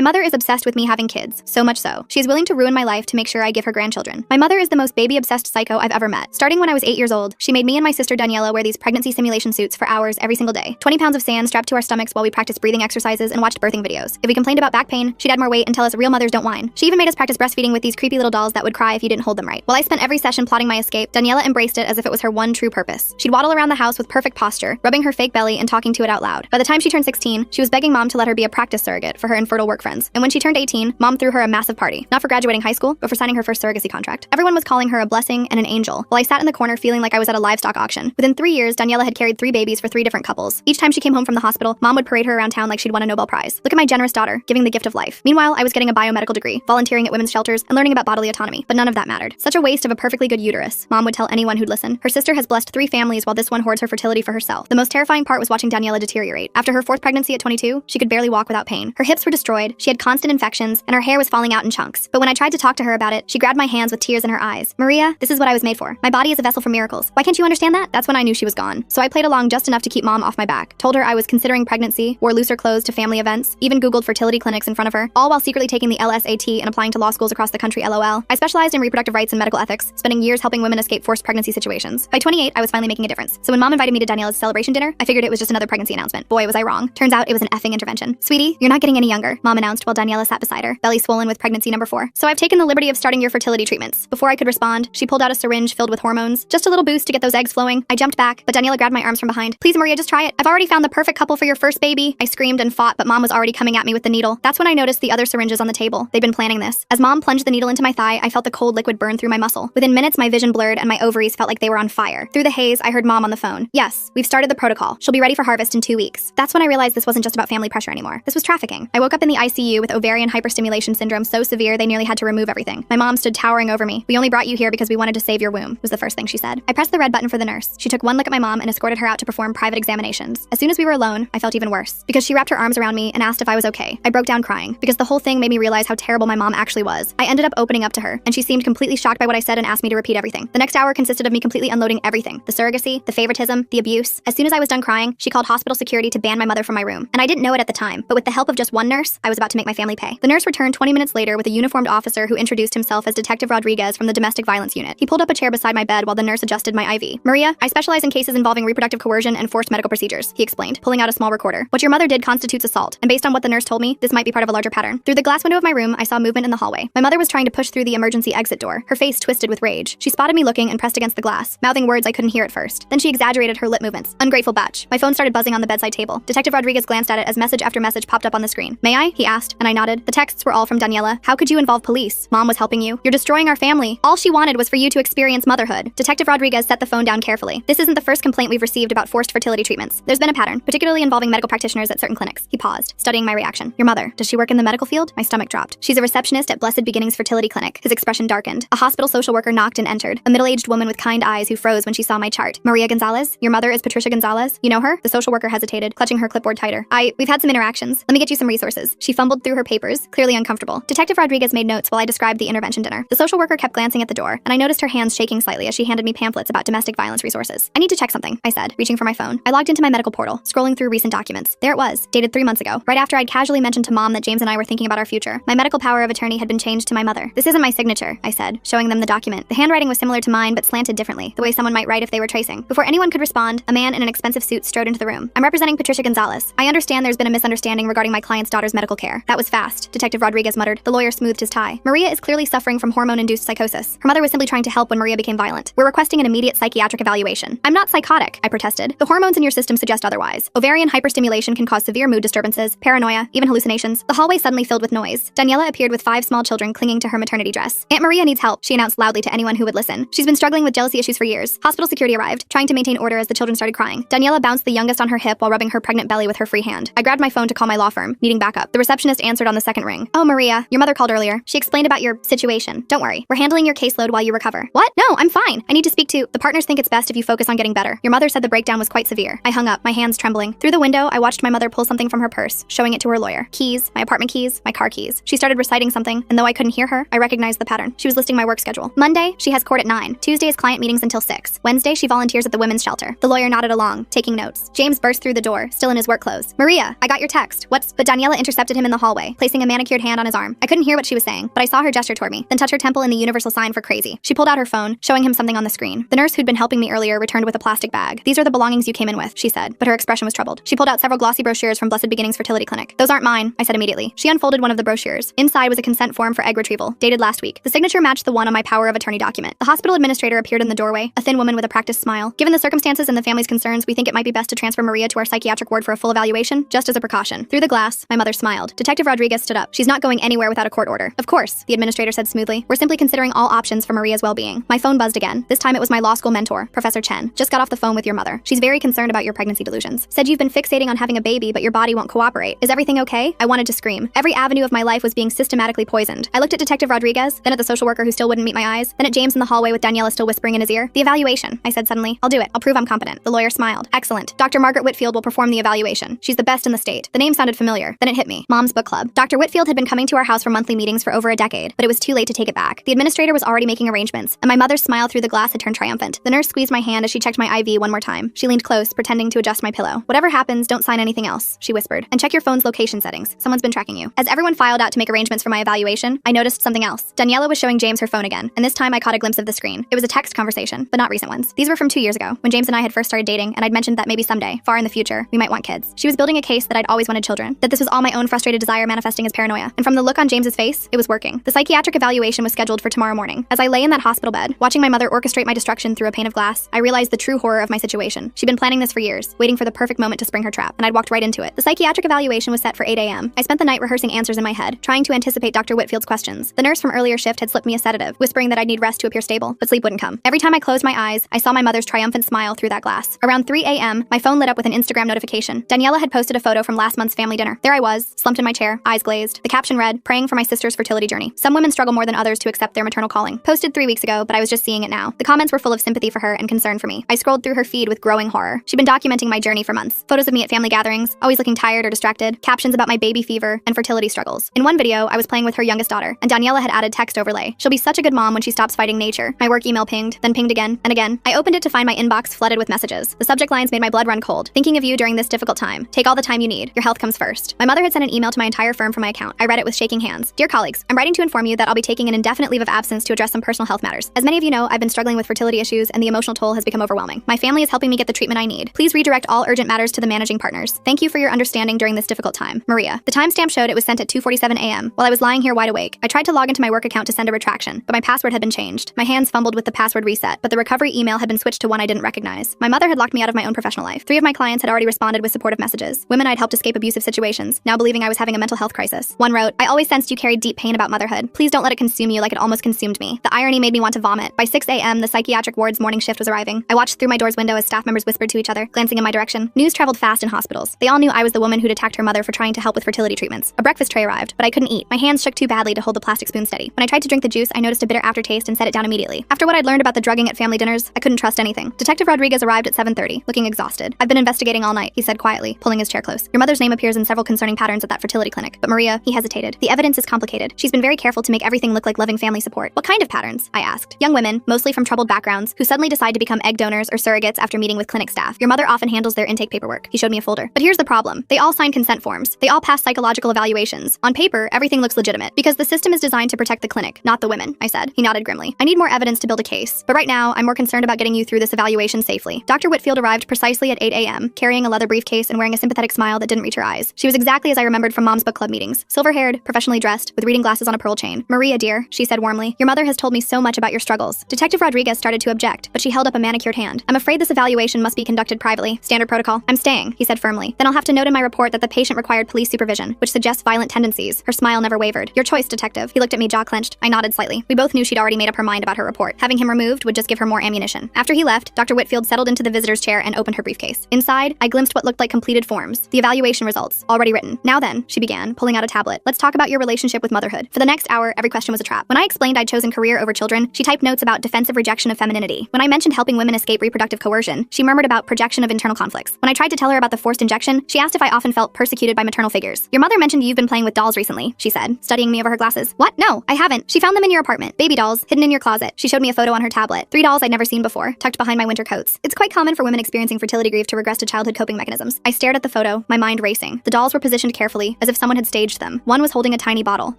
My mother is obsessed with me having kids, so much so. She is willing to ruin my life to make sure I give her grandchildren. My mother is the most baby-obsessed psycho I've ever met. Starting when I was 8 years old, she made me and my sister Daniela wear these pregnancy simulation suits for hours every single day. 20 pounds of sand strapped to our stomachs while we practiced breathing exercises and watched birthing videos. If we complained about back pain, she'd add more weight and tell us real mothers don't whine. She even made us practice breastfeeding with these creepy little dolls that would cry if you didn't hold them right. While I spent every session plotting my escape, Daniela embraced it as if it was her one true purpose. She'd waddle around the house with perfect posture, rubbing her fake belly and talking to it out loud. By the time she turned 16, she was begging mom to let her be a practice surrogate for her infertile work friends. And when she turned 18, mom threw her a massive party, not for graduating high school, but for signing her first surrogacy contract. Everyone was calling her a blessing and an angel, while I sat in the corner feeling like I was at a livestock auction. Within 3 years, Daniela had carried 3 babies for 3 different couples. Each time she came home from the hospital, mom would parade her around town like she'd won a Nobel Prize. Look at my generous daughter, giving the gift of life. Meanwhile, I was getting a biomedical degree, volunteering at women's shelters, and learning about bodily autonomy, but none of that mattered. Such a waste of a perfectly good uterus, mom would tell anyone who'd listen. Her sister has blessed 3 families while this one hoards her fertility for herself. The most terrifying part was watching Daniela deteriorate. After her 4th pregnancy at 22, she could barely walk without pain. Her hips were destroyed, she had constant infections, and her hair was falling out in chunks. But when I tried to talk to her about it, she grabbed my hands with tears in her eyes. Maria, this is what I was made for. My body is a vessel for miracles. Why can't you understand that? That's when I knew she was gone. So I played along just enough to keep mom off my back. Told her I was considering pregnancy, wore looser clothes to family events, even Googled fertility clinics in front of her, all while secretly taking the LSAT and applying to law schools across the country, LOL. I specialized in reproductive rights and medical ethics, spending years helping women escape forced pregnancy situations. By 28, I was finally making a difference. So when mom invited me to Daniela's celebration dinner, I figured it was just another pregnancy announcement. Boy, was I wrong. Turns out it was an effing intervention. Sweetie, you're not getting any younger, mom announced while Daniela sat beside her, belly swollen with pregnancy number 4. So I've taken the liberty of starting your fertility treatments. Before I could respond, she pulled out a syringe filled with hormones. Just a little boost to get those eggs flowing. I jumped back, but Daniela grabbed my arms from behind. Please, Maria, just try it. I've already found the perfect couple for your first baby. I screamed and fought, but mom was already coming at me with the needle. That's when I noticed the other syringes on the table. They'd been planning this. As mom plunged the needle into my thigh, I felt the cold liquid burn through my muscle. Within minutes, my vision blurred and my ovaries felt like they were on fire. Through the haze, I heard mom on the phone. Yes, we've started the protocol. She'll be ready for harvest in 2 weeks. That's when I realized this wasn't just about family pressure anymore. This was trafficking. I woke up in the ICU with ovarian hyperstimulation syndrome so severe they nearly had to remove everything. My mom stood towering over me. We only brought you here because we wanted to save your womb, was the first thing she said. I pressed the red button for the nurse. She took one look at my mom and escorted her out to perform private examinations. As soon as we were alone, I felt even worse because she wrapped her arms around me and asked if I was okay. I broke down crying because the whole thing made me realize how terrible my mom actually was. I ended up opening up to her, and she seemed completely shocked by what I said and asked me to repeat everything. The next hour consisted of me completely unloading everything. The surrogacy, the favoritism, the abuse. As soon as I was done crying, she called hospital security to ban my mother from my room. And I didn't know it at the time, but with the help of just one nurse, I was about to make my family pay. The nurse returned 20 minutes later with a uniformed officer who introduced himself as Detective Rodriguez from the domestic violence unit. He pulled up a chair beside my bed while the nurse adjusted my IV. Maria, I specialize in cases involving reproductive coercion and forced medical procedures, he explained, pulling out a small recorder. What your mother did constitutes assault, and based on what the nurse told me, this might be part of a larger pattern. Through the glass window of my room, I saw movement in the hallway. My mother was trying to push through the emergency exit door, her face twisted with rage. She spotted me looking and pressed against the glass, mouthing words I couldn't hear at first. Then she exaggerated her lip movements. Ungrateful batch. My phone started buzzing on the bedside table. Detective Rodriguez glanced at it as message after message popped up on the screen. May I? He asked, and I nodded. The texts were all from Daniela. How could you involve police? Mom was helping you. You're destroying our family. All she wanted was for you to experience motherhood. Detective Rodriguez set the phone down carefully. This isn't the first complaint we've received about forced fertility treatments. There's been a pattern, particularly involving medical practitioners at certain clinics. He paused, studying my reaction. Your mother, does she work in the medical field? My stomach dropped. She's a receptionist at Blessed Beginnings Fertility Clinic. His expression darkened. A hospital social worker knocked and entered. A middle-aged woman with kind eyes who froze when she saw my chart. Maria Gonzalez? Your mother is Patricia Gonzalez? You know her? The social worker hesitated, clutching her clipboard tighter. We've had some interactions. Let me get you some resources. She fumbled through her papers, clearly uncomfortable. Detective Rodriguez made notes while I described the intervention dinner. The social worker kept glancing at the door, and I noticed her hands shaking slightly as she handed me pamphlets about domestic violence resources. I need to check something, I said, reaching for my phone. I logged into my medical portal, scrolling through recent documents. There it was, dated 3 months ago, right after I'd casually mentioned to Mom that James and I were thinking about our future. My medical power of attorney had been changed to my mother. This isn't my signature, I said, showing them the document. The handwriting was similar to mine, but slanted differently, the way someone might write if they were tracing. Before anyone could respond, a man in an expensive suit strode into the room. I'm representing Patricia Gonzalez. I understand there's been a misunderstanding regarding my client's daughter's medical care. That was fast, Detective Rodriguez muttered. The lawyer smoothed his tie. Maria is clearly suffering from hormone-induced psychosis. Her mother was simply trying to help when Maria became violent. We're requesting an immediate psychiatric evaluation. I'm not psychotic, I protested. The hormones in your system suggest otherwise. Ovarian hyperstimulation can cause severe mood disturbances, paranoia, even hallucinations. The hallway suddenly filled with noise. Daniela appeared with 5 small children clinging to her maternity dress. Aunt Maria needs help, she announced loudly to anyone who would listen. She's been struggling with jealousy issues for years. Hospital security arrived, trying to maintain order as the children started crying. Daniela bounced the youngest on her hip while rubbing her pregnant belly with her free hand. I grabbed my phone to call my law firm, needing backup. The receptionist answered on the second ring. Oh, Maria, your mother called earlier. She explained about your situation. Don't worry. We're handling your caseload while you recover. What? No, I'm fine. I need to speak to... The partners think it's best if you focus on getting better. Your mother said the breakdown was quite severe. I hung up, my hands trembling. Through the window, I watched my mother pull something from her purse, showing it to her lawyer. Keys, my apartment keys, my car keys. She started reciting something, and though I couldn't hear her, I recognized the pattern. She was listing my work schedule. Monday, she has court at 9. Tuesday is client meetings until 6. Wednesday, she volunteers at the women's shelter. The lawyer nodded along, taking notes. James burst through the door, still in his work clothes. Maria, I got your text. But Daniela intercepted him in in the hallway, placing a manicured hand on his arm. I couldn't hear what she was saying, but I saw her gesture toward me, then touch her temple in the universal sign for crazy. She pulled out her phone, showing him something on the screen. The nurse who'd been helping me earlier returned with a plastic bag. "These are the belongings you came in with," she said, but her expression was troubled. She pulled out several glossy brochures from Blessed Beginnings Fertility Clinic. "Those aren't mine," I said immediately. She unfolded one of the brochures. Inside was a consent form for egg retrieval, dated last week. The signature matched the one on my power of attorney document. The hospital administrator appeared in the doorway, a thin woman with a practiced smile. "Given the circumstances and the family's concerns, we think it might be best to transfer Maria to our psychiatric ward for a full evaluation, just as a precaution." Through the glass, my mother smiled. Detective Rodriguez stood up. "She's not going anywhere without a court order." "Of course," the administrator said smoothly. "We're simply considering all options for Maria's well-being." My phone buzzed again. This time it was my law school mentor, Professor Chen. "Just got off the phone with your mother. She's very concerned about your pregnancy delusions. Said you've been fixating on having a baby, but your body won't cooperate. Is everything okay?" I wanted to scream. Every avenue of my life was being systematically poisoned. I looked at Detective Rodriguez, then at the social worker who still wouldn't meet my eyes, then at James in the hallway with Daniela still whispering in his ear. "The evaluation," I said suddenly. "I'll do it. I'll prove I'm competent." The lawyer smiled. "Excellent. Dr. Margaret Whitfield will perform the evaluation. She's the best in the state." The name sounded familiar. Then it hit me. Mom's Book Club. Dr. Whitfield had been coming to our house for monthly meetings for over a decade, but it was too late to take it back. The administrator was already making arrangements, and my mother's smile through the glass had turned triumphant. The nurse squeezed my hand as she checked my IV one more time. She leaned close, pretending to adjust my pillow. "Whatever happens, don't sign anything else," she whispered. "And check your phone's location settings. Someone's been tracking you." As everyone filed out to make arrangements for my evaluation, I noticed something else. Daniela was showing James her phone again, and this time I caught a glimpse of the screen. It was a text conversation, but not recent ones. These were from 2 years ago, when James and I had first started dating, and I'd mentioned that maybe someday, far in the future, we might want kids. She was building a case that I'd always wanted children, that this was all my own frustrated desire manifesting as paranoia, and from the look on James's face, it was working. The psychiatric evaluation was scheduled for tomorrow morning. As I lay in that hospital bed, watching my mother orchestrate my destruction through a pane of glass, I realized the true horror of my situation. She'd been planning this for years, waiting for the perfect moment to spring her trap, and I'd walked right into it. The psychiatric evaluation was set for 8 a.m. I spent the night rehearsing answers in my head, trying to anticipate Dr. Whitfield's questions. The nurse from earlier shift had slipped me a sedative, whispering that I'd need rest to appear stable, but sleep wouldn't come. Every time I closed my eyes, I saw my mother's triumphant smile through that glass. Around 3 a.m., my phone lit up with an Instagram notification. Daniela had posted a photo from last month's family dinner. There I was, slumped in my chair, eyes glazed. The caption read, "Praying for my sister's fertility journey. Some women struggle more than others to accept their maternal calling." Posted 3 weeks ago, but I was just seeing it now. The comments were full of sympathy for her and concern for me. I scrolled through her feed with growing horror. She'd been documenting my journey for months. Photos of me at family gatherings, always looking tired or distracted, captions about my baby fever and fertility struggles. In one video, I was playing with her youngest daughter, and Daniela had added text overlay. "She'll be such a good mom when she stops fighting nature." My work email pinged, then pinged again and again. I opened it to find my inbox flooded with messages. The subject lines made my blood run cold. "Thinking of you during this difficult time. Take all the time you need. Your health comes first." My mother had sent an email to my entire firm from my account. I read it with shaking hands. "Dear colleagues, I'm writing to inform you that I'll be taking an indefinite leave of absence to address some personal health matters. As many of you know, I've been struggling with fertility issues and the emotional toll has become overwhelming. My family is helping me get the treatment I need. Please redirect all urgent matters to the managing partners. Thank you for your understanding during this difficult time. Maria." The timestamp showed it was sent at 2:47 a.m. while I was lying here wide awake. I tried to log into my work account to send a retraction, but my password had been changed. My hands fumbled with the password reset, but the recovery email had been switched to one I didn't recognize. My mother had locked me out of my own professional life. 3 of my clients had already responded with supportive messages. Women I'd helped escape abusive situations, now believing I was having a mental health crisis. One wrote, "I always sensed you carried deep pain about motherhood. Please don't let it consume you like it almost consumed me." The irony made me want to vomit. By 6 a.m., the psychiatric ward's morning shift was arriving. I watched through my door's window as staff members whispered to each other, glancing in my direction. News traveled fast in hospitals. They all knew I was the woman who'd attacked her mother for trying to help with fertility treatments. A breakfast tray arrived, but I couldn't eat. My hands shook too badly to hold the plastic spoon steady. When I tried to drink the juice, I noticed a bitter aftertaste and set it down immediately. After what I'd learned about the drugging at family dinners, I couldn't trust anything. Detective Rodriguez arrived at 7:30, looking exhausted. "I've been investigating all night," he said quietly, pulling his chair close. "Your mother's name appears in several concerning patterns at that fertility clinic. But Maria," he hesitated, "the evidence is complicated. She's been very careful to make everything look like loving family support." "What kind of patterns?" I asked. "Young women, mostly from troubled backgrounds, who suddenly decide to become egg donors or surrogates after meeting with clinic staff. Your mother often handles their intake paperwork." He showed me a folder. "But here's the problem. They all sign consent forms. They all pass psychological evaluations. On paper, everything looks legitimate, because the system is designed to protect the clinic, not the women," I said. He nodded grimly. "I need more evidence to build a case. But right now, I'm more concerned about getting you through this evaluation safely." Dr. Whitfield arrived precisely at 8 a.m., carrying a leather briefcase and wearing a sympathetic smile that didn't reach her eyes. She was exactly as I remembered from Mom's Book Club meetings. Silver-haired, professionally dressed, with reading glasses on a pearl chain. "Maria, dear," she said warmly, "your mother has told me so much about your struggles." Detective Rodriguez started to object, but she held up a manicured hand. "I'm afraid this evaluation must be conducted privately. Standard protocol." "I'm staying," he said firmly. "Then I'll have to note in my report that the patient required police supervision, which suggests violent tendencies." Her smile never wavered. "Your choice, detective." He looked at me, jaw clenched. I nodded slightly. We both knew she'd already made up her mind about her report. Having him removed would just give her more ammunition. After he left, Dr. Whitfield settled into the visitor's chair and opened her briefcase. Inside, I glimpsed what looked like completed forms. The evaluation results, already written. "Now then," she began, pulling out a tablet. "Let's talk about your relationship with motherhood." For the next hour, every question was a trap. When I explained I'd chosen career over children, she typed notes about defensive rejection of femininity. When I mentioned helping women escape reproductive coercion, she murmured about projection of internal conflicts. When I tried to tell her about the forced injection, she asked if I often felt persecuted by maternal figures. "Your mother mentioned you've been playing with dolls recently," she said, studying me over her glasses. "What? No, I haven't. She found them in your apartment. Baby dolls, hidden in your closet." She showed me a photo on her tablet. 3 dolls I'd never seen before, tucked behind my winter coats. It's quite common for women experiencing fertility grief to regress to childhood coping mechanisms. I stared at the photo, my mind racing. The dolls were positioned carefully, slowly, as if someone had staged them. One was holding a tiny bottle.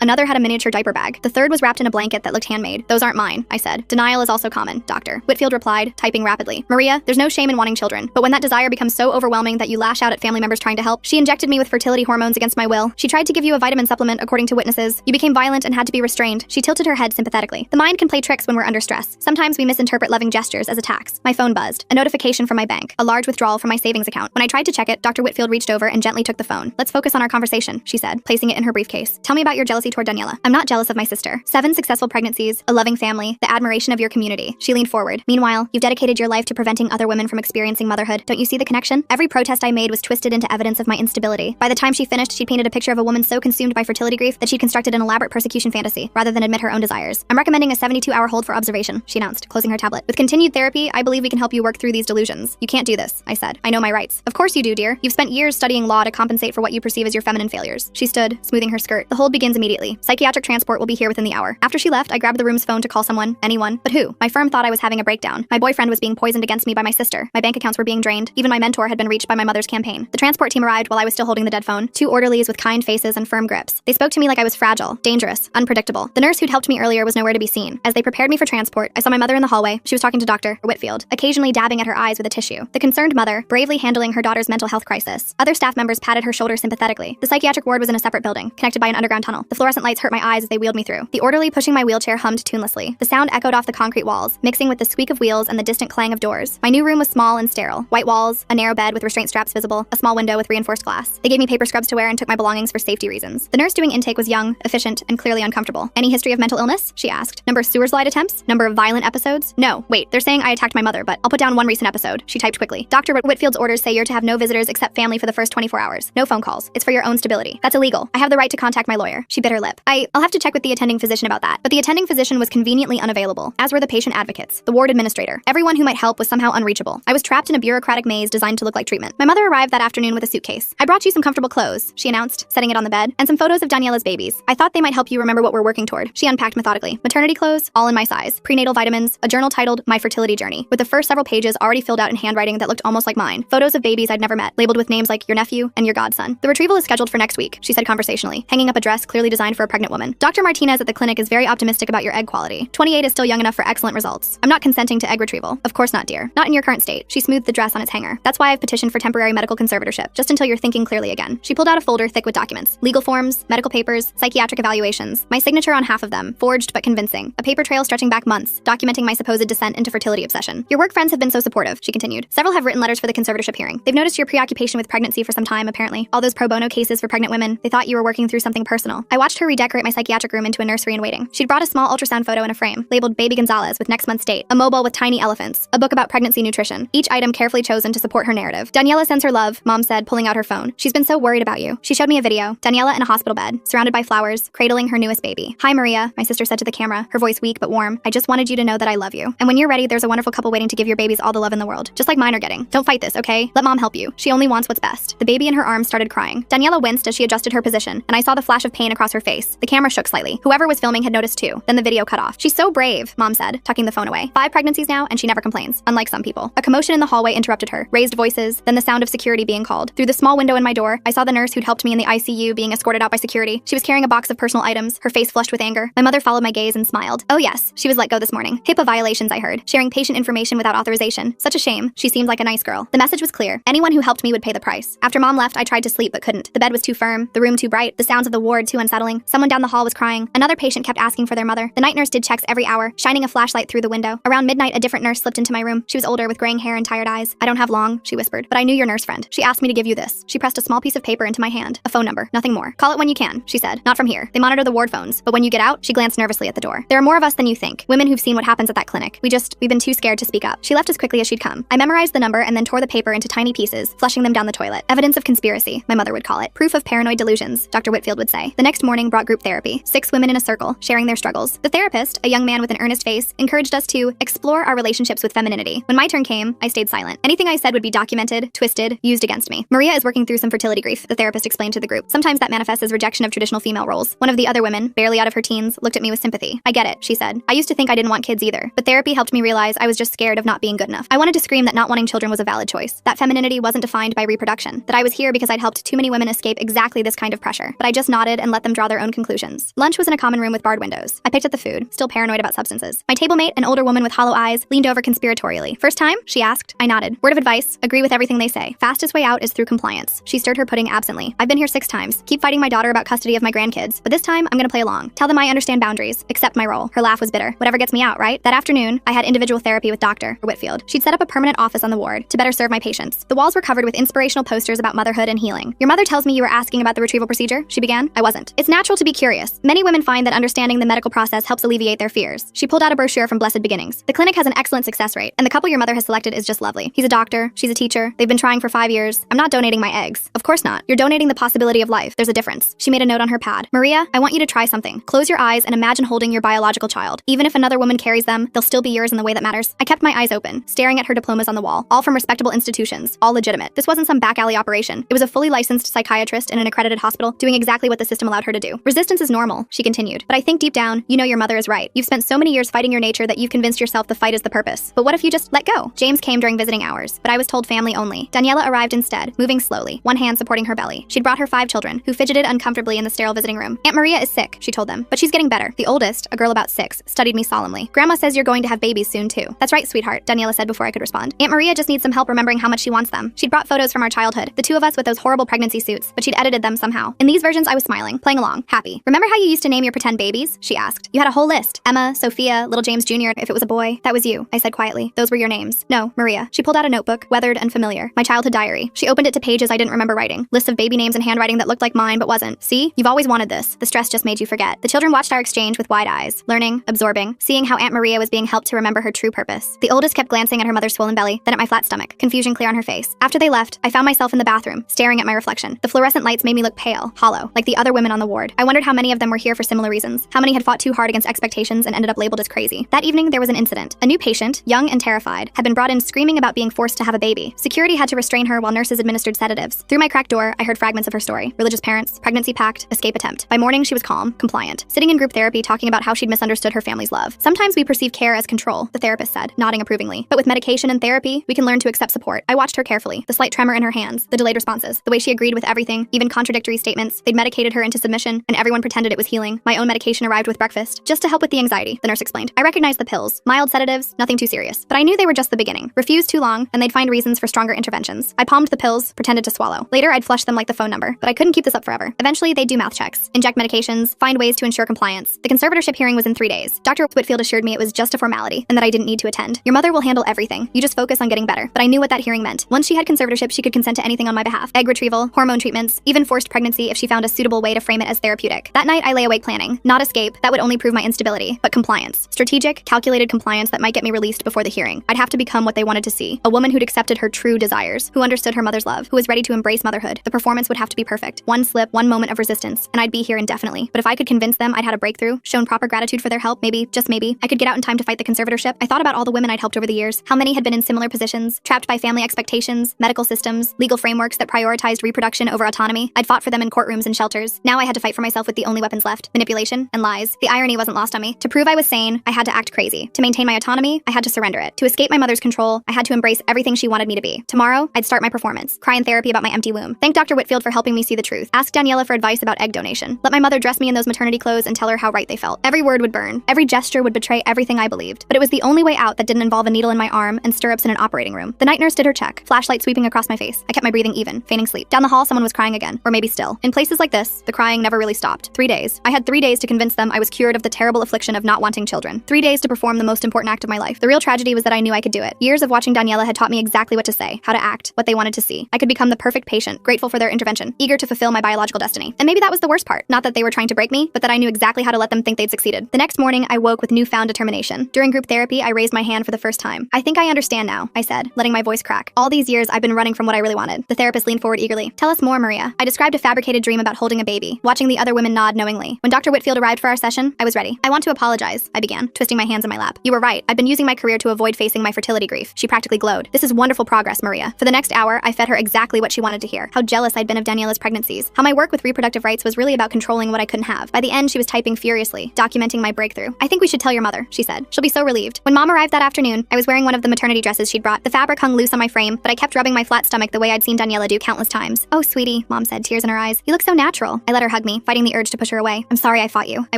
Another had a miniature diaper bag. The third was wrapped in a blanket that looked handmade. Those aren't mine, I said. Denial is also common, doctor. Whitfield replied, typing rapidly. Maria, there's no shame in wanting children, but when that desire becomes so overwhelming that you lash out at family members trying to help, she injected me with fertility hormones against my will. She tried to give you a vitamin supplement, according to witnesses. You became violent and had to be restrained. She tilted her head sympathetically. The mind can play tricks when we're under stress. Sometimes we misinterpret loving gestures as attacks. My phone buzzed. A notification from my bank. A large withdrawal from my savings account. When I tried to check it, Dr. Whitfield reached over and gently took the phone. Let's focus on our conversation, she said, placing it in her briefcase. Tell me about your jealousy toward Daniela. I'm not jealous of my sister. 7 successful pregnancies, a loving family, the admiration of your community. She leaned forward. Meanwhile, you've dedicated your life to preventing other women from experiencing motherhood. Don't you see the connection? Every protest I made was twisted into evidence of my instability. By the time she finished, she painted a picture of a woman so consumed by fertility grief that she'd constructed an elaborate persecution fantasy, rather than admit her own desires. I'm recommending a 72-hour hold for observation, she announced, closing her tablet. With continued therapy, I believe we can help you work through these delusions. You can't do this, I said. I know my rights. Of course you do, dear. You've spent years studying law to compensate for what you perceive as your feminine failures. She stood, smoothing her skirt. The hold begins immediately. Psychiatric transport will be here within the hour. After she left, I grabbed the room's phone to call someone, anyone, but who? My firm thought I was having a breakdown. My boyfriend was being poisoned against me by my sister. My bank accounts were being drained. Even my mentor had been reached by my mother's campaign. The transport team arrived while I was still holding the dead phone. 2 orderlies with kind faces and firm grips. They spoke to me like I was fragile, dangerous, unpredictable. The nurse who'd helped me earlier was nowhere to be seen. As they prepared me for transport, I saw my mother in the hallway. She was talking to Dr. Whitfield, occasionally dabbing at her eyes with a tissue. The concerned mother, bravely handling her daughter's mental health crisis. Other staff members patted her shoulder sympathetically. The psychiatric ward was in a separate building, connected by an underground tunnel. The fluorescent lights hurt my eyes as they wheeled me through. The orderly pushing my wheelchair hummed tunelessly. The sound echoed off the concrete walls, mixing with the squeak of wheels and the distant clang of doors. My new room was small and sterile. White walls, a narrow bed with restraint straps visible, a small window with reinforced glass. They gave me paper scrubs to wear and took my belongings for safety reasons. The nurse doing intake was young, efficient, and clearly uncomfortable. Any history of mental illness? She asked. Number of sewer slide attempts? Number of violent episodes? No, wait, they're saying I attacked my mother, but I'll put down one recent episode. She typed quickly. Dr. Whitfield's orders say you're to have no visitors except family for the first 24 hours. No phone calls. It's for your own stability. That's illegal. I have the right to contact my lawyer. She bit her lip. I'll have to check with the attending physician about that. But the attending physician was conveniently unavailable, as were the patient advocates, the ward administrator. Everyone who might help was somehow unreachable. I was trapped in a bureaucratic maze designed to look like treatment. My mother arrived that afternoon with a suitcase. I brought you some comfortable clothes, she announced, setting it on the bed, and some photos of Daniela's babies. I thought they might help you remember what we're working toward. She unpacked methodically. Maternity clothes, all in my size. Prenatal vitamins, a journal titled My Fertility Journey, with the first several pages already filled out in handwriting that looked almost like mine. Photos of babies I'd never met, labeled with names like your nephew and your godson. The retrieval is scheduled for next week, she said conversationally, hanging up a dress clearly designed for a pregnant woman. Dr. Martinez at the clinic is very optimistic about your egg quality. 28 is still young enough for excellent results. I'm not consenting to egg retrieval. Of course not, dear. Not in your current state. She smoothed the dress on its hanger. That's why I've petitioned for temporary medical conservatorship, just until you're thinking clearly again. She pulled out a folder thick with documents. Legal forms, medical papers, psychiatric evaluations. My signature on half of them, forged but convincing. A paper trail stretching back months, documenting my supposed descent into fertility obsession. Your work friends have been so supportive, she continued. Several have written letters for the conservatorship hearing. They've noticed your preoccupation with pregnancy for some time, apparently. All those pro bono cases for pregnant women, they thought you were working through something personal. I watched her redecorate my psychiatric room into a nursery in waiting. She'd brought a small ultrasound photo in a frame, labeled Baby Gonzalez with next month's date, a mobile with tiny elephants, a book about pregnancy nutrition, each item carefully chosen to support her narrative. Daniela sends her love, Mom said, pulling out her phone. She's been so worried about you. She showed me a video. Daniela in a hospital bed, surrounded by flowers, cradling her newest baby. Hi, Maria, my sister said to the camera, her voice weak but warm. I just wanted you to know that I love you. And when you're ready, there's a wonderful couple waiting to give your babies all the love in the world, just like mine are getting. Don't fight this, okay? Let Mom help you. She only wants what's best. The baby in her arms started crying. Daniela winced as she adjusted her position, and I saw the flash of pain across her face. The camera shook slightly. Whoever was filming had noticed too. Then the video cut off. She's so brave, Mom said, tucking the phone away. 5 pregnancies now, and she never complains, unlike some people. A commotion in the hallway interrupted her. Raised voices, then the sound of security being called. Through the small window in my door, I saw the nurse who'd helped me in the ICU being escorted out by security. She was carrying a box of personal items, her face flushed with anger. My mother followed my gaze and smiled. Oh yes, she was let go this morning. HIPAA violations, I heard. Sharing patient information without authorization. Such a shame. She seemed like a nice girl. The message was clear. Anyone who helped me would pay the price. After Mom left, I tried to sleep but couldn't. The bed was too firm, the room too bright, the sounds of the ward too unsettling. Someone down the hall was crying. Another patient kept asking for their mother. The night nurse did checks every hour, shining a flashlight through the window. Around midnight, a different nurse slipped into my room. She was older with graying hair and tired eyes. I don't have long, she whispered, but I knew your nurse friend. She asked me to give you this. She pressed a small piece of paper into my hand. A phone number, nothing more. Call it when you can, she said. Not from here. They monitor the ward phones, but when you get out, she glanced nervously at the door. There are more of us than you think. Women who've seen what happens at that clinic. We've been too scared to speak up. She left as quickly as she'd come. I memorized the number and then tore the paper into tiny pieces, flushing them down the toilet. Evidence of conspiracy, my mother would call it. Proof of paranoid delusions, Dr. Whitfield would say. The next morning brought group therapy. 6 women in a circle, sharing their struggles. The therapist, a young man with an earnest face, encouraged us to explore our relationships with femininity. When my turn came, I stayed silent. Anything I said would be documented, twisted, used against me. Maria is working through some fertility grief, the therapist explained to the group. Sometimes that manifests as rejection of traditional female roles. One of the other women, barely out of her teens, looked at me with sympathy. I get it, she said. I used to think I didn't want kids either, but therapy helped me realize I was just scared of not being good enough. I wanted to scream that not wanting children was a valid choice, that femininity wasn't defined by reproduction, that I was here because I'd helped too many women escape exactly this kind of pressure, but I just nodded and let them draw their own conclusions. Lunch was in a common room with barred windows. I picked at the food, still paranoid about substances. My table mate, an older woman with hollow eyes, leaned over conspiratorially. First time? She asked. I nodded. Word of advice, agree with everything they say. Fastest way out is through compliance. She stirred her pudding absently. I've been here 6 times. Keep fighting my daughter about custody of my grandkids, but this time I'm gonna play along. Tell them I understand boundaries, accept my role. Her laugh was bitter. Whatever gets me out, right? That afternoon, I had individual therapy with Dr. Whitfield. She'd set up a permanent office on the ward to better serve my patients. The walls were covered with inspirational posters about motherhood and healing. Your mother tells me you were asking about the retrieval procedure, she began. I wasn't. It's natural to be curious. Many women find that understanding the medical process helps alleviate their fears. She pulled out a brochure from Blessed Beginnings. The clinic has an excellent success rate, and the couple your mother has selected is just lovely. He's a doctor, she's a teacher, they've been trying for 5 years. I'm not donating my eggs. Of course not. You're donating the possibility of life. There's a difference. She made a note on her pad. Maria, I want you to try something. Close your eyes and imagine holding your biological child. Even if another woman carries them, they'll still be yours in the way that matters. I kept my eyes open, staring at her diplomas on the wall, all from respectable institutions, all legitimate. This wasn't some back alley operation. It was a fully licensed psychiatrist in an accredited hospital doing exactly what the system allowed her to do. Resistance is normal, she continued, but I think deep down, you know your mother is right. You've spent so many years fighting your nature that you've convinced yourself the fight is the purpose. But what if you just let go? James came during visiting hours, but I was told family only. Daniela arrived instead, moving slowly, one hand supporting her belly. She'd brought her 5 children, who fidgeted uncomfortably in the sterile visiting room. Aunt Maria is sick, she told them, but she's getting better. The oldest, a girl about 6, studied me solemnly. Grandma says you're going to have babies soon too. That's right, sweetheart, Daniela said before I could respond. Aunt Maria just needs some help remembering how much she wants them. She'd brought photos from our childhood, the 2 of us with those horrible pregnancy suits, but she'd edited them somehow. In these versions, I was smiling, playing along, happy. Remember how you used to name your pretend babies? She asked. You had a whole list. Emma, Sophia, little James Jr. If it was a boy. That was you, I said quietly. Those were your names. No, Maria. She pulled out a notebook, weathered and familiar. My childhood diary. She opened it to pages I didn't remember writing. Lists of baby names and handwriting that looked like mine but wasn't. See? You've always wanted this. The stress just made you forget. The children watched our exchange with wide eyes, learning, absorbing, seeing how Aunt Maria was being helped to remember her true purpose. The oldest kept glancing at her mother's swollen belly, then at my flat stomach, confusion clear on her face. After they left, I found myself in the bathroom, staring at my reflection. The fluorescent lights made me look pale, hollow, like the other women on the ward. I wondered how many of them were here for similar reasons, how many had fought too hard against expectations and ended up labeled as crazy. That evening, there was an incident. A new patient, young and terrified, had been brought in screaming about being forced to have a baby. Security had to restrain her while nurses administered sedatives. Through my cracked door, I heard fragments of her story. Religious parents, pregnancy pact, escape attempt. By morning, she was calm, compliant, sitting in group therapy talking about how she'd misunderstood her family's love. Sometimes we perceive care as control, the therapist said, nodding approvingly. But with medication and therapy, we can learn to accept support. I watched her carefully, the slight tremor in her hands, the delayed responses, the way she agreed with everything, even contradictory statements. They'd medicated her into submission, and everyone pretended it was healing. My own medication arrived with breakfast, just to help with the anxiety, the nurse explained. I recognized the pills, mild sedatives, nothing too serious. But I knew they were just the beginning. Refuse too long, and they'd find reasons for stronger interventions. I palmed the pills, pretended to swallow. Later, I'd flush them like the phone number, but I couldn't keep this up forever. Eventually, they'd do mouth checks, inject medications, find ways to ensure compliance. The conservatorship hearing was in 3 days. Dr. Whitfield assured me it was just a formality, and that I didn't need to attend. Your mother will handle everything. You just focus on getting better. But I knew what that hearing meant. Once she had conservatorship, she could consent to anything on my behalf. Egg retrieval, hormone treatments, even forced pregnancy if she found a suitable way to frame it as therapeutic. That night, I lay awake planning. Not escape, that would only prove my instability, but compliance. Strategic, calculated compliance that might get me released before the hearing. I'd have to become what they wanted to see. A woman who'd accepted her true desires, who understood her mother's love, who was ready to embrace motherhood. The performance would have to be perfect. One slip, one moment of resistance, and I'd be here indefinitely. But if I could convince them I'd had a breakthrough, shown proper gratitude for their help, maybe, just maybe, I could get out in time to fight the conservatorship. I thought about all the women I'd helped over the years, how many had been in similar positions, trapped by family expectations, medical systems, legal frameworks that prioritized reproduction over autonomy. I'd fought for them in courtrooms and shelters. Now I had to fight for myself with the only weapons left, manipulation and lies. The irony wasn't lost on me. To prove I was sane, I had to act crazy. To maintain my autonomy, I had to surrender it. To escape my mother's control, I had to embrace everything she wanted me to be. Tomorrow, I'd start my performance, cry in therapy about my empty womb. Thank Dr. Whitfield for helping me see the truth. Ask Daniela for advice about egg donation. Let my mother dress me in those maternity clothes and tell her how right they felt. Every word would burn. Every gesture would betray everything I believed. But it was the only way out that didn't involve a needle in my arm and stirrups in an operating room. The night nurse did her check, flashlight sweeping across my face. I kept my breathing even, feigning sleep. Down the hall, someone was crying again, or maybe still. In places like this, the crying never really stopped. 3 days. I had 3 days to convince them I was cured of the terrible affliction of not wanting children. 3 days to perform the most important act of my life. The real tragedy was that I knew I could do it. Years of watching Daniela had taught me exactly what to say, how to act, what they wanted to see. I could become the perfect patient, grateful for their intervention, eager to fulfill my biological destiny. And maybe that was the worst part. Not that they were trying to break me, but that I knew exactly how to let them think they'd succeeded. The next morning, I woke with newfound determination. During group therapy, I raised my hand for the first time. I think I understand now, I said, letting my voice crack. All these years, I've been running from what I really wanted. The therapist leaned forward eagerly. Tell us more, Maria. I described a fabricated dream about holding a baby, watching the other women nod knowingly. When Dr. Whitfield arrived for our session, I was ready. I want to apologize, I began, twisting my hands in my lap. You were right. I've been using my career to avoid facing my fertility grief. She practically glowed. This is wonderful progress, Maria. For the next hour, I fed her exactly what she wanted to hear. How jealous I'd been of Daniela's pregnancies. How my work with reproductive rights was really about controlling what I couldn't have. By the end, she was typing furiously, documenting my breakthrough. I think we should tell your mother, she said. She'll be so relieved. When Mom arrived that afternoon, I was wearing one of the maternity dresses she'd brought. The fabric hung loose on my frame, but I kept rubbing my flat stomach the way I'd seen Daniela do countless times. Oh, sweetie, Mom said, tears in her eyes. You look so natural. I let her hug me, fighting the urge to push her away. I'm sorry I fought you, I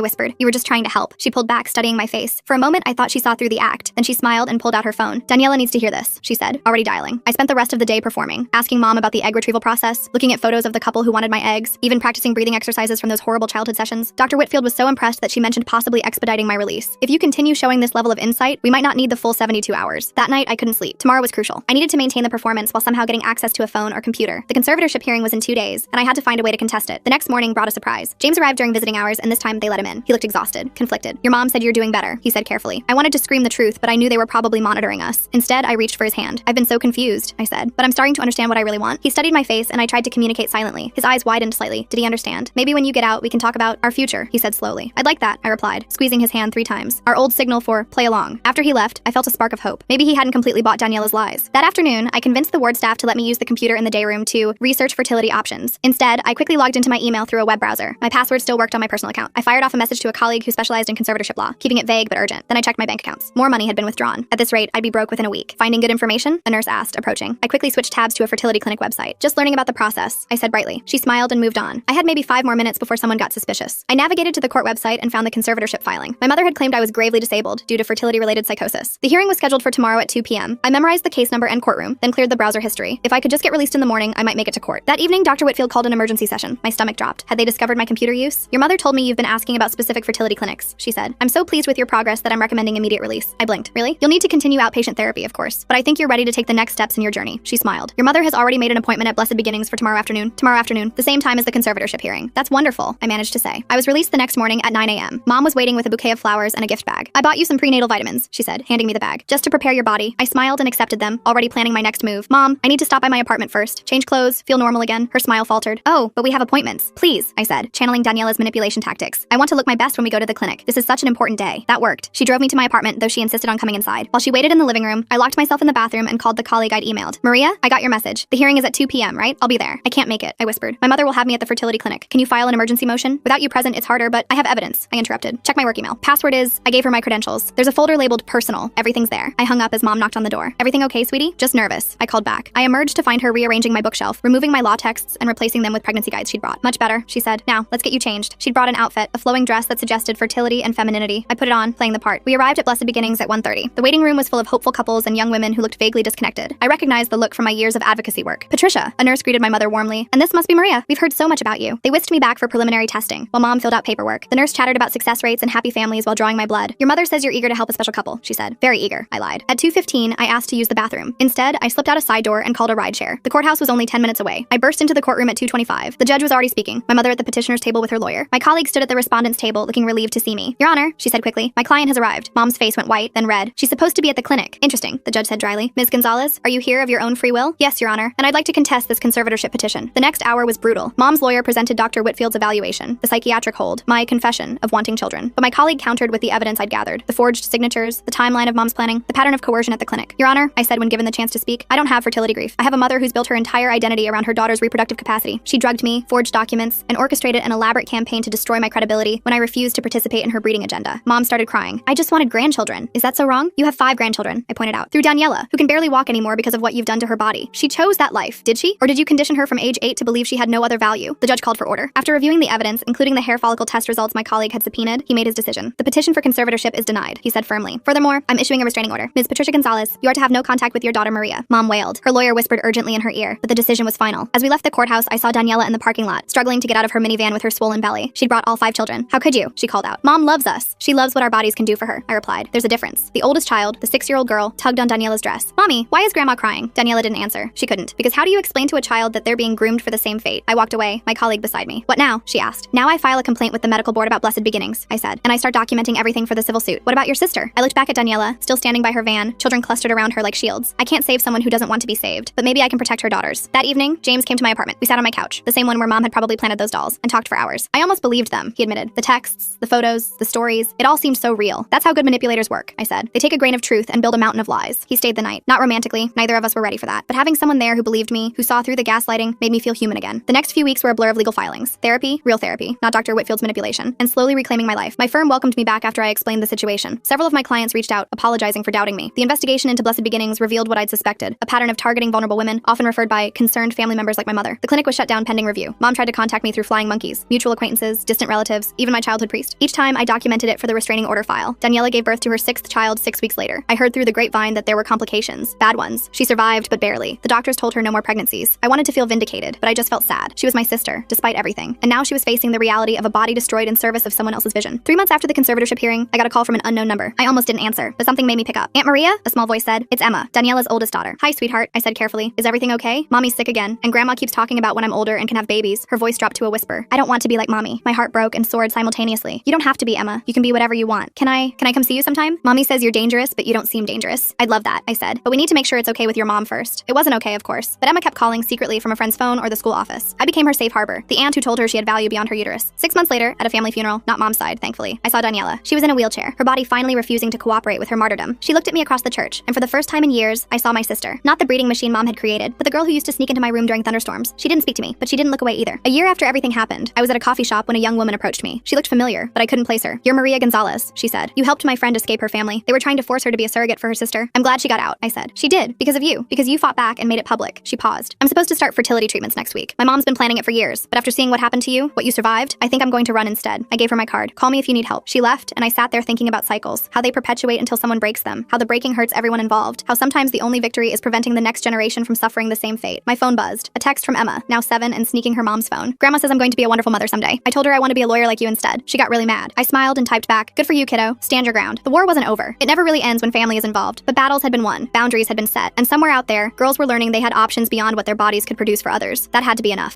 whispered. You were just trying to help. She pulled back, studying my face. For a moment, I thought she saw through the act. Then she smiled and pulled out her phone. Daniela needs to hear this, she said, already dialing. I spent the rest of the day performing, asking Mom about the egg retrieval process, looking at photos of the couple who wanted my eggs, even practicing breathing exercises from those horrible childhood sessions. Dr. Whitfield was so impressed that she mentioned possibly expediting my release. If you continue showing this level of insight, we might not need the full 72 hours. That night, I couldn't sleep. Tomorrow was crucial. I needed to maintain the performance while somehow getting access to a phone or computer. The conservatorship hearing was in 2 days, and I had to find a way to contest it. The next morning brought a surprise. James arrived during visiting hours, and this time they let him in. He looked exhausted, conflicted. Your mom said you're doing better, he said carefully. I wanted to scream the truth, but I knew they were probably monitoring us. Instead, I reached for his hand. I've been so confused, I said, but I'm starting to understand what I really want. He studied my face, and I tried to communicate silently. His eyes widened slightly. Did he understand? Maybe when you get out, we can talk about our future, he said slowly. I'd like that, I replied, squeezing his hand 3 times. Our old signal for play along. After he left, I felt a spark of hope. Maybe he hadn't completely bought Daniela's lies. That afternoon, I convinced the ward staff to let me use the computer in the day room to research fertility options. Instead, I quickly logged into my email through a web browser. My password still worked on my personal account. I fired off a message to a colleague who specialized in conservatorship law, keeping it vague but urgent. Then I checked my bank accounts. More money had been withdrawn. At this rate, I'd be broke within a week. Finding good information? A nurse asked, approaching. I quickly switched tabs to a fertility clinic website. Just learning about the process, I said brightly. She smiled and moved on. I had maybe 5 more minutes before someone got suspicious. I navigated to the court website and found the conservatorship filing. My mother had claimed I was gravely disabled due to fertility-related psychosis. The hearing was scheduled for tomorrow at 2 p.m. I memorized the case number and courtroom, then cleared the browser history. If I could just get released in the morning, I might make it to court. That evening, Dr. Whitfield called an emergency session. My stomach dropped. Had they discovered my computer use? Your mother told me you've been asking about specific fertility clinics, she said. I'm so pleased with your progress that I'm recommending immediate release. I blinked. Really? You'll need to continue outpatient therapy, of course, but I think you're ready to take the next steps in your journey. She smiled. Your mother has already made an appointment at Blessed Beginnings for tomorrow afternoon, the same time as the conservatorship hearing. That's wonderful, I managed to say. I was released the next morning at 9 a.m. Mom was waiting with a bouquet of flowers and a gift bag. I bought you some prenatal vitamins, she said, handing me the bag. Just to prepare your body. I smiled and accepted them, already planning my next move. Mom, I need to stop by my apartment first. Change clothes, feel normal again. Her smile faltered. Oh, but we have appointments. Please, I said, channeling Daniela's manipulation tactics. I want to look my best when we go to the clinic. This is such an important day. That worked. She drove me to my apartment, though she insisted on coming inside. While she waited in the living room, I locked myself in the bathroom and called the colleague I'd emailed. Maria, I got your message. The hearing is at 2 p.m., right? I'll be there. I can't make it, I whispered. My mother will have me at the fertility clinic. Can you file an emergency motion? Without you present, it's harder, but I have evidence, I interrupted. Check my work email. Password is, I gave her my credentials. There's a folder labeled personal. Everything's there. I hung up as Mom knocked on the door. Everything okay, sweetie? Just nervous. I called back. I emerged to find her rearranging my bookshelf, removing my law texts and replacing them with pregnancy guides she'd brought. Much better, she said. Now, let's get you changed. She'd brought an outfit, a flowing dress that suggested fertility and femininity. I put it on, playing the part. We arrived at Blessed Beginnings at 1:30. The waiting room was full of hopeful couples and young women who looked vaguely disconnected. I recognized the look from my years of advocacy work. Patricia, a nurse greeted my mother warmly. And this must be Maria. We've heard so much about you. They whisked me back for preliminary testing, while Mom filled out paperwork. The nurse chattered about success rates and happy families while drawing my blood. Your mother says you're eager to help a special couple, she said. Very eager, I lied. At 2:15, I asked to use the bathroom. Instead, I slipped out a side door and called a rideshare. The courthouse was only 10 minutes away. I burst into the courtroom at 2:25. The judge was already speaking, my mother at the petitioner's table with her lawyer. My colleague stood at the respondent's table looking relieved to see me. Your Honor, she said quickly, my client has arrived. Mom's face went white, then red. She's supposed to be at the clinic. Interesting, the judge said dryly. Ms. Gonzalez, are you here of your own free will? Yes, Your Honor, and I'd like to contest this conservatorship petition. The next hour was brutal. Mom's lawyer presented Dr. Whitfield's evaluation, the psychiatric hold, my confession of wanting children. But my colleague countered with the evidence I'd gathered, the forged signatures, the timeline of Mom's planning, the pattern of coercion at the clinic. Your Honor, I said when given the chance to speak, I don't have fertility grief. I have a mother who's built her entire identity around her daughter's reproductive capacity. She drugged me, forged documents, and orchestrated an elaborate campaign to destroy my credibility when I refused to participate in her breeding agenda. Mom started crying. I just wanted grandchildren. Is that so wrong? You have 5 grandchildren, I pointed out. Through Daniela, who can barely walk anymore because of what you've done to her body. She chose that life, did she? Or did you condition her from age 8 to believe she had no other value? The judge called for order. After reviewing the evidence, including the hair follicle test results my colleague had subpoenaed, he made his decision. The petition for conservatorship is denied, he said firmly. Furthermore, I'm issuing a restraining order. Ms. Patricia Gonzalez, you are to have no contact with your daughter Maria. Mom wailed. Her lawyer whispered urgently in her ear, but the decision was final. As we left the courthouse, I saw Daniela in the parking lot, struggling to get out of her minivan with her swollen belly. She'd brought all 5 children. How could you? She called out. Mom loves us. She loves what our bodies can do for her, I replied. There's a difference. The oldest child, the 6-year-old girl, tugged on Daniela's dress. Mommy, why is Grandma crying? Daniela didn't answer. She couldn't. Because how do you explain to a child that they're being groomed for the same fate? I walked away, my colleague beside me. What now? She asked. Now I file a complaint with the medical board about Blessed Beginnings, I said, and I start documenting everything for the civil suit. What about your sister? I looked back at Daniela, still standing by her van, children clustered around her like shields. I can't save someone who doesn't want to be saved, but maybe I can protect her daughters. That evening, James came to my apartment. We sat on my couch, the same one where Mom had probably planted those dolls, and talked for hours. I almost believed them, he admitted. The texts, the photos, the stories, it all seemed so real. That's how good manipulators work, I said. They take a grain of truth and build a mountain of lies. He stayed the night. Not romantically, neither of us were ready for that. But having someone there who believed me, who saw through the gaslighting, made me feel human again. The next few weeks were a blur of legal filings. Therapy, real therapy, not Dr. Whitfield's manipulation, and slowly reclaiming my life. My firm welcomed me back after I explained the situation. Several of my clients reached out, apologizing for doubting me. The investigation into Blessed Beginnings revealed what I'd suspected, a pattern of targeting vulnerable women, often referred by concerned family members like my mother. The clinic was shut down pending review. Mom tried to contact me through flying monkeys, mutual acquaintances, distant relatives, even my childhood priest. Each time, I documented it for the restraining order file. Daniela gave birth to her 6th child 6 weeks later. I heard through the grapevine that there were complications, bad ones. She survived, but barely. The doctors told her no more pregnancies. I wanted to feel vindicated, but I just felt sad. She was my sister, despite everything. And now she was facing the reality of a body destroyed in service of someone else's vision. 3 months after the conservatorship hearing, I got a call from an unknown number. I almost didn't answer, but something made me pick up. Aunt Maria? A small voice said. It's Emma, Daniela's oldest daughter. Hi, sweetheart, I said carefully. Is everything okay? Mommy's sick again, and Grandma keeps talking about when I'm older and can have babies. Her voice dropped to a whisper. I don't want to be like Mommy. My heart broke and soared simultaneously. You don't have to be, Emma. You can be whatever you want. Can I come see you sometime? Mommy says you're dangerous, but you don't seem dangerous. I'd love that, I said. But we need to make sure it's okay with your mom first. It wasn't okay, of course. But Emma kept calling secretly from a friend's phone or the school office. I became her safe harbor, the aunt who told her she had value beyond her uterus. 6 months later, at a family funeral, not Mom's side, thankfully, I saw Daniela. She was in a wheelchair, her body finally refusing to cooperate with her martyrdom. She looked at me across the church, and for the first time in years, I saw my sister. Not the breeding machine Mom had created, but the girl who used to sneak into my room during thunderstorms. She didn't speak to me, but she didn't look away either. A year after everything happened, I was at a coffee shop when a young woman approached me. She looked familiar, but I couldn't place her. You're Maria Gonzalez, she said. You helped my friend escape her family. They were trying to force her to be a surrogate for her sister. I'm glad she got out, I said. She did, because you fought back and made it public. She paused. I'm supposed to start fertility treatments next week. My mom's been planning it for years, but after seeing what happened to you, what you survived, I think I'm going to run instead. I gave her my card. Call me if you need help. She left, and I sat there thinking about cycles, how they perpetuate until someone breaks them, how the breaking hurts everyone involved, how sometimes the only victory is preventing the next generation from suffering the same fate. My phone buzzed. A text from Emma, now 7 and sneaking her mom's phone. Grandma says I'm going to be a wonderful mother someday. I told her I want to be a lawyer like you instead. She got really mad. I smiled and typed back, good for you, kiddo. Stand your ground. The war wasn't over. It never really ends when family is involved, but battles had been won, boundaries had been set, and somewhere out there, girls were learning they had options beyond what their bodies could produce for others. That had to be enough.